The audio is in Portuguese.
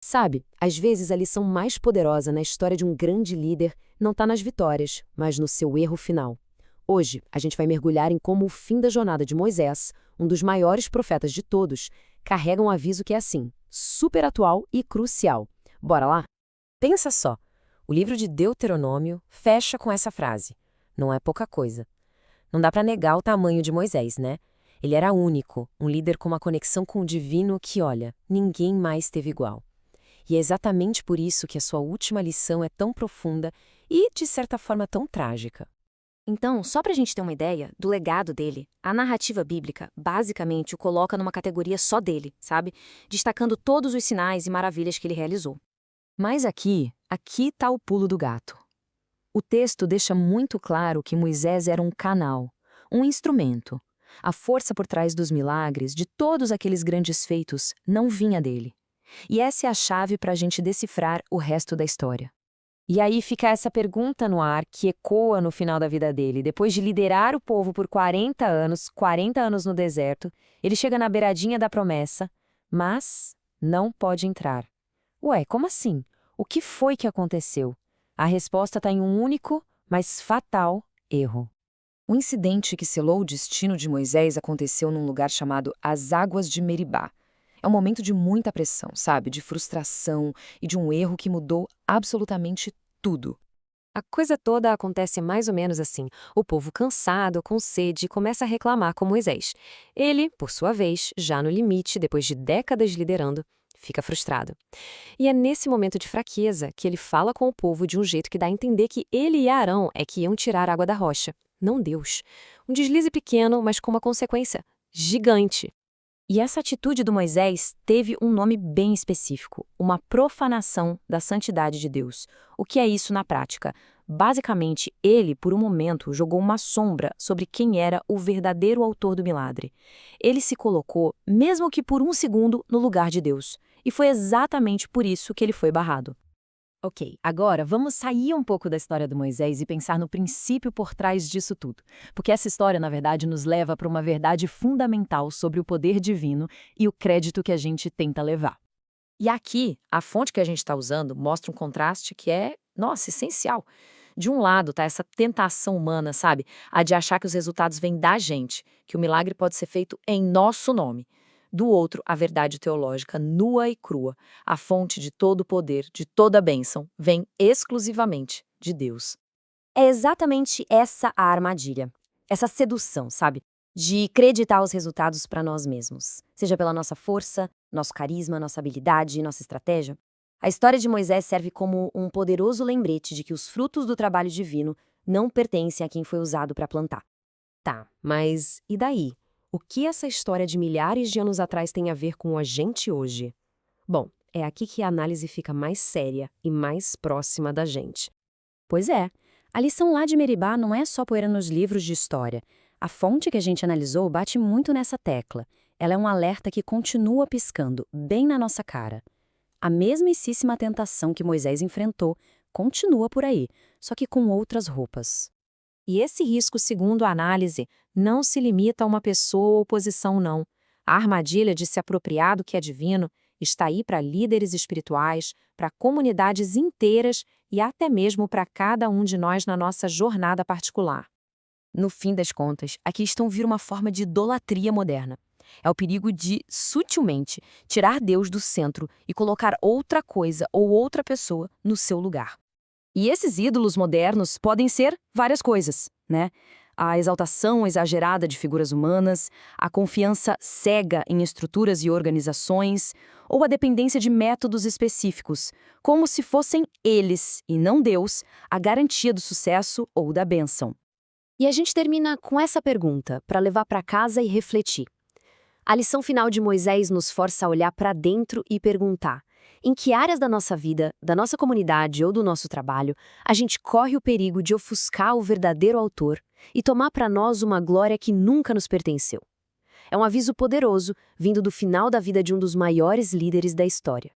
Sabe, às vezes a lição mais poderosa na história de um grande líder não está nas vitórias, mas no seu erro final. Hoje, a gente vai mergulhar em como o fim da jornada de Moisés, um dos maiores profetas de todos, carrega um aviso que é assim, super atual e crucial. Bora lá? Pensa só, o livro de Deuteronômio fecha com essa frase. Não é pouca coisa. Não dá para negar o tamanho de Moisés, né? Ele era único, um líder com uma conexão com o divino que, olha, ninguém mais teve igual. E é exatamente por isso que a sua última lição é tão profunda e, de certa forma, tão trágica. Então, só para a gente ter uma ideia do legado dele, a narrativa bíblica basicamente o coloca numa categoria só dele, sabe? Destacando todos os sinais e maravilhas que ele realizou. Mas aqui está o pulo do gato. O texto deixa muito claro que Moisés era um canal, um instrumento. A força por trás dos milagres, de todos aqueles grandes feitos, não vinha dele. E essa é a chave para a gente decifrar o resto da história. E aí fica essa pergunta no ar que ecoa no final da vida dele. Depois de liderar o povo por 40 anos no deserto, ele chega na beiradinha da promessa, mas não pode entrar. Ué, como assim? O que foi que aconteceu? A resposta está em um único, mas fatal, erro. O incidente que selou o destino de Moisés aconteceu num lugar chamado as Águas de Meribá. É um momento de muita pressão, sabe? De frustração e de um erro que mudou absolutamente tudo. A coisa toda acontece mais ou menos assim. O povo cansado, com sede, começa a reclamar com Moisés. Ele, por sua vez, já no limite, depois de décadas liderando, fica frustrado. E é nesse momento de fraqueza que ele fala com o povo de um jeito que dá a entender que ele e Arão é que iam tirar água da rocha, não Deus. Um deslize pequeno, mas com uma consequência gigante. E essa atitude do Moisés teve um nome bem específico, uma profanação da santidade de Deus. O que é isso na prática? Basicamente, ele, por um momento, jogou uma sombra sobre quem era o verdadeiro autor do milagre. Ele se colocou, mesmo que por um segundo, no lugar de Deus. E foi exatamente por isso que ele foi barrado. Ok, agora vamos sair um pouco da história do Moisés e pensar no princípio por trás disso tudo. Porque essa história, na verdade, nos leva para uma verdade fundamental sobre o poder divino e o crédito que a gente tenta levar. E aqui, a fonte que a gente está usando mostra um contraste que é, nossa, essencial. De um lado está essa tentação humana, sabe? A de achar que os resultados vêm da gente, que o milagre pode ser feito em nosso nome. Do outro, a verdade teológica nua e crua. A fonte de todo o poder, de toda a bênção, vem exclusivamente de Deus. É exatamente essa a armadilha. Essa sedução, sabe? De acreditar os resultados para nós mesmos. Seja pela nossa força, nosso carisma, nossa habilidade, nossa estratégia. A história de Moisés serve como um poderoso lembrete de que os frutos do trabalho divino não pertencem a quem foi usado para plantar. Tá, mas e daí? O que essa história de milhares de anos atrás tem a ver com a gente hoje? Bom, é aqui que a análise fica mais séria e mais próxima da gente. Pois é, a lição lá de Meribá não é só poeira nos livros de história. A fonte que a gente analisou bate muito nessa tecla. Ela é um alerta que continua piscando, bem na nossa cara. A mesmíssima tentação que Moisés enfrentou continua por aí, só que com outras roupas. E esse risco, segundo a análise, não se limita a uma pessoa ou posição, não. A armadilha de se apropriar do que é divino está aí para líderes espirituais, para comunidades inteiras e até mesmo para cada um de nós na nossa jornada particular. No fim das contas, aqui estão vir uma forma de idolatria moderna. É o perigo de, sutilmente, tirar Deus do centro e colocar outra coisa ou outra pessoa no seu lugar. E esses ídolos modernos podem ser várias coisas, né? A exaltação exagerada de figuras humanas, a confiança cega em estruturas e organizações, ou a dependência de métodos específicos, como se fossem eles, e não Deus, a garantia do sucesso ou da bênção. E a gente termina com essa pergunta, para levar para casa e refletir. A lição final de Moisés nos força a olhar para dentro e perguntar: em que áreas da nossa vida, da nossa comunidade ou do nosso trabalho, a gente corre o perigo de ofuscar o verdadeiro autor e tomar para nós uma glória que nunca nos pertenceu? É um aviso poderoso, vindo do final da vida de um dos maiores líderes da história.